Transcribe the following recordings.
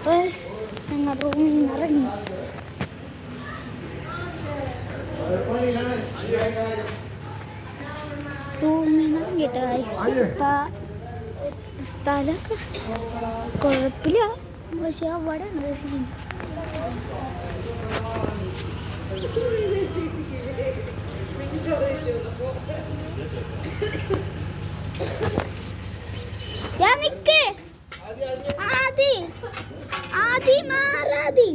ഞങ്ങൾ റൂമിൽ നിന്ന് ഇറങ്ങി. റൂമിൽ നിന്ന് ഇറങ്ങിയിട്ട് സ്ഥലമൊക്കെ കുഴപ്പമില്ല, പക്ഷെ അവിടെ ഞാൻ നിക്ക് ആദി ആദി മാറാദി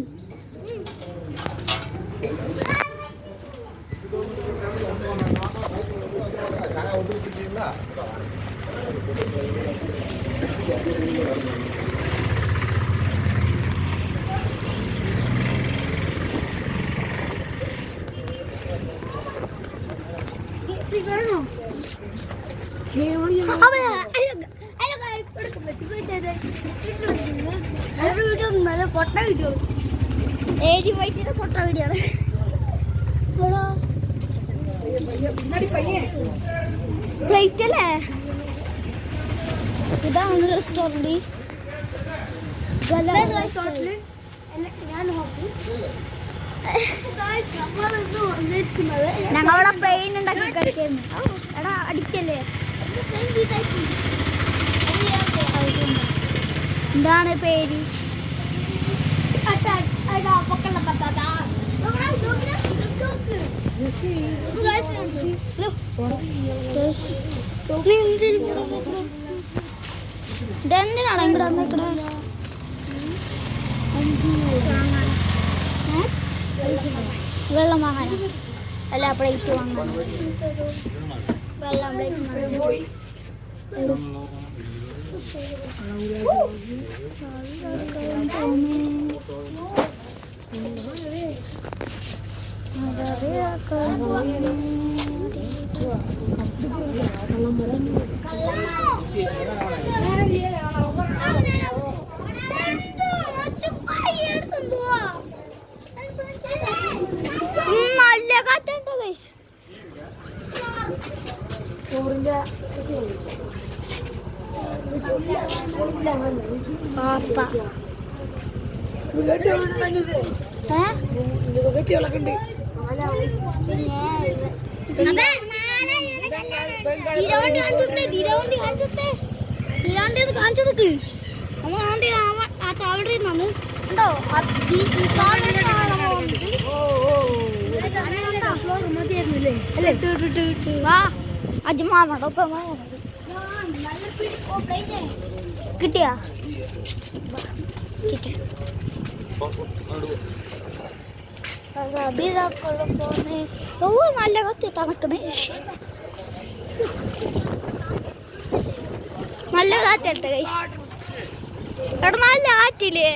പൊട്ട വീഡിയോ ഏജ് വൈകിട്ട് പൊട്ട വീഡിയോ ആണ്. പ്ലേറ്റ് അല്ലേ? ഇതാണ് റെസ്റ്റോറൻറ്റ്. ഞങ്ങളവിടെ പ്ലെയിൻ ഉണ്ടാക്കി കഴിക്കുന്നു. എടാ അടിക്കല്ലേ? എന്താണ് പേര്? ഇതെന്തിനാണ് ഇങ്ങോട്ട് വന്നേക്കണേ? വെള്ളം വാങ്ങാൻ അല്ല പ്ലേറ്റ് വാങ്ങാൻ. വെള്ളം പ്ലേറ്റ് നല്ല കാറ്റുണ്ട് ഗൈസ്. പാപ്പ കാണിച്ചെടുക്ക്. അവിടെ ഇരുന്നു ഉണ്ടോ? വാ അജ്മാടൊപ്പം കിട്ടിയാ നല്ല കത്തി തണക്കണേ. നല്ല കാറ്റട്ടെ കൈ. എടാ നല്ല കാറ്റില്ലേ?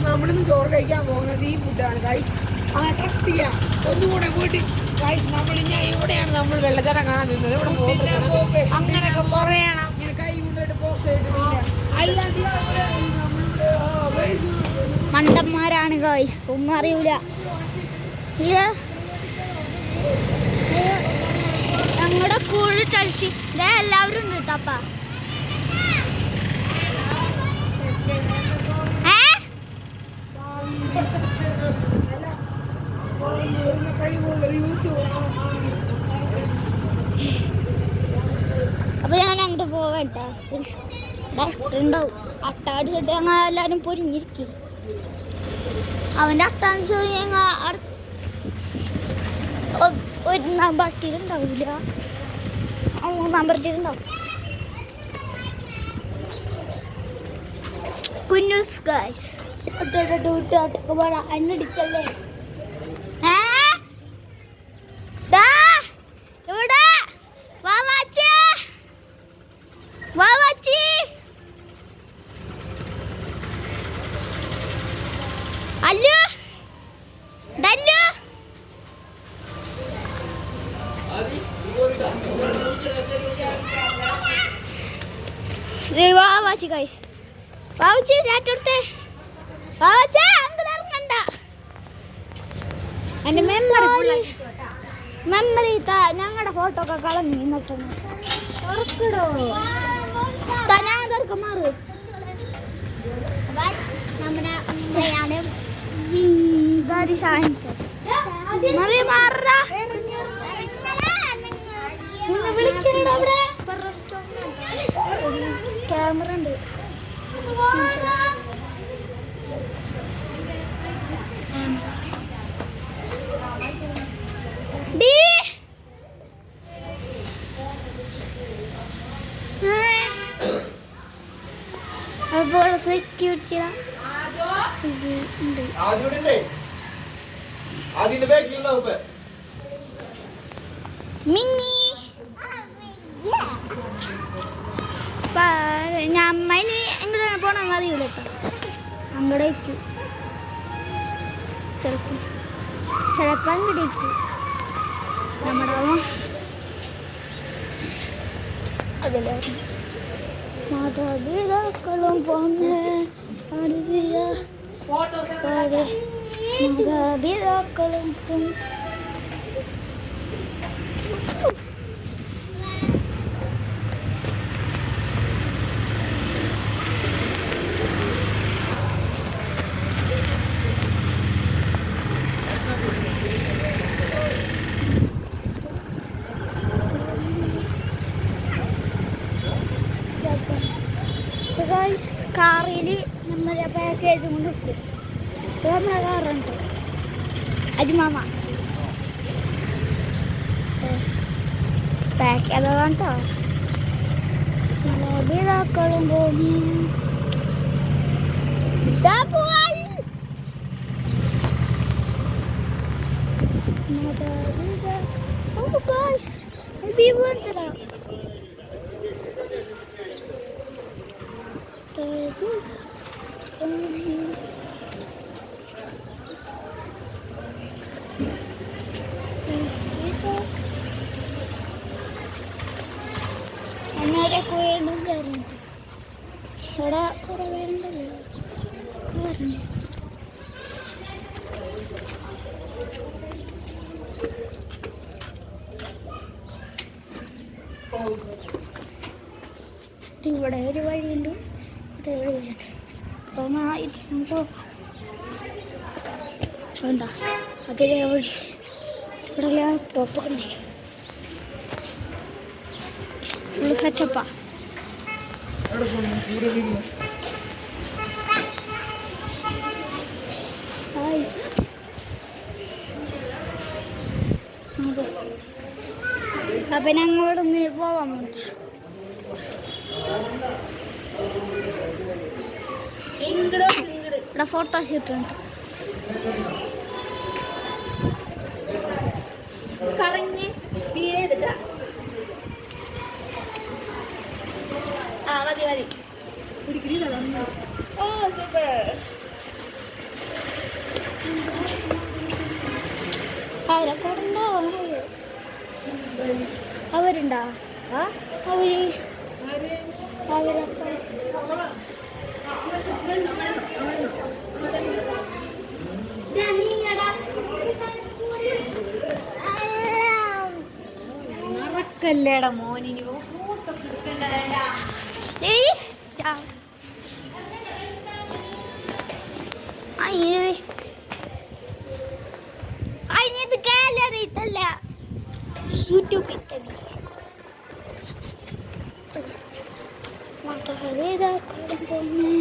നമ്മളിന്ന് ചോറ് കഴിക്കാൻ പോകുന്നത് ഈ ഫുഡാണ് ഗൈസ്. ഒന്നുകൂടെ പോയിട്ട് ഗൈസ് നമ്മൾ ഇനി ഇവിടെയാണ് നമ്മൾ വെള്ളച്ചാട്ടം കാണാൻ നിന്നത്. ഇവിടെ അങ്ങനെയൊക്കെ പറയണം. കൈ കൊണ്ടിട്ട് പോസ്റ്റ് അല്ലാണ്ട് മണ്ടന്മാരാണ് ഗൈസ്, ഒന്നും അറിയൂല. ഞങ്ങളുടെ കൂടെ കളിച്ച് എല്ലാവരും ഉണ്ട് കേട്ടപ്പ. അപ്പൊ ഞാൻ അങ്ങോട്ട് പോവട്ടെ. ഉണ്ടാവും അട്ടടിച്ചിട്ട് ഞങ്ങൾ എല്ലാവരും പൊരിഞ്ഞിരിക്കും. അവൻ്റെ അട്ടാന്ന് ഒന്നാം പട്ടിയിലുണ്ടാവില്ല, മൂന്നാം പട്ടിയിലുണ്ടാവും. കുഞ്ഞൂസ് ഗൈസ് അന്നടിച്ചല്ലേ ഇവിടെ വാവാച്ചി അല്ലു ഡല്ലു വാവാച്ചി ഗൈസ് വാവച്ചി ചാറ്റെടുത്തേ വാവച്ചേ അങ്ങോട്ട് ഇറങ്ങണ്ട. എൻ്റെ മെമ്മറി ഞങ്ങളുടെ ഫോട്ടോ ഒക്കെ കളഞ്ഞു നിന്നിട്ടാണ് ഞാൻ തീർക്കം മാറും. നമ്മുടെ വിളിക്കുന്നുണ്ട് അവിടെ ക്യാമറ ഉണ്ട്. അപ്പോൾ സെക്യൂരിറ്റി മിന്നി ഞമ്മനി എങ്ങോട്ടാണ് പോണെന്ന് അറിയില്ല കേട്ടോ. അങ്ങടേക്ക് ചിലപ്പോൾ അങ്ങടേക്ക് നമ്മുടെ അതിലായിരുന്നു മാതാപിതാക്കളും പോന്നെ മാതാപിതാക്കളും കാറിൽ നമ്മളെ പാക്കേജ് കൊണ്ട് ഇട്ടു. നമ്മളെ കാറുണ്ട് അജ്മാമ പാക്ക് അതാണ് കേട്ടോ. മാതാപിതാക്കളും പോയി അങ്ങനെയൊക്കെ വീണ്ടും കയറുന്നുണ്ട്. ഇവിടെ കുറേ പേരുണ്ടല്ലോ കയറുന്നു. ഇവിടെ ഒരു വഴിയുണ്ട്, ഇവിടെ ഒരു വഴിയുണ്ട്. അപ്പോൾ വേണ്ട അതിലെ വഴി ഇവിടെ ലാപ്ടോപ്പൊക്കെ ഉണ്ട്. ഫുള്ള് സെറ്റപ്പാ. അപ്പൊ ഞങ്ങളോട് ഒന്ന് പോവാൻ വേണ്ടി ഇവിടെ ഫോട്ടോ ഷൂട്ടുണ്ട്. കറങ്ങി വീഴെടുക്ക. ആ മതി മതി. ഓ സൂപ്പർ. അവരുണ്ടോ? അവര് അവരൊക്കെ മറക്കല്ലേടാ മോനിനി അതിനത് ഗാലറി ഇതല്ല, യൂട്യൂബിൽ തന്നെ. മാതാപിതാക്കളും പോന്നെ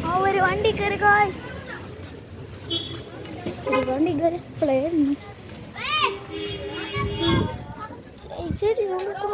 ആ ഒരു വണ്ടി കയറി ഗായ്സ്. ഒരു വണ്ടി കയറി പ്ലെയർ ശരി നമുക്ക്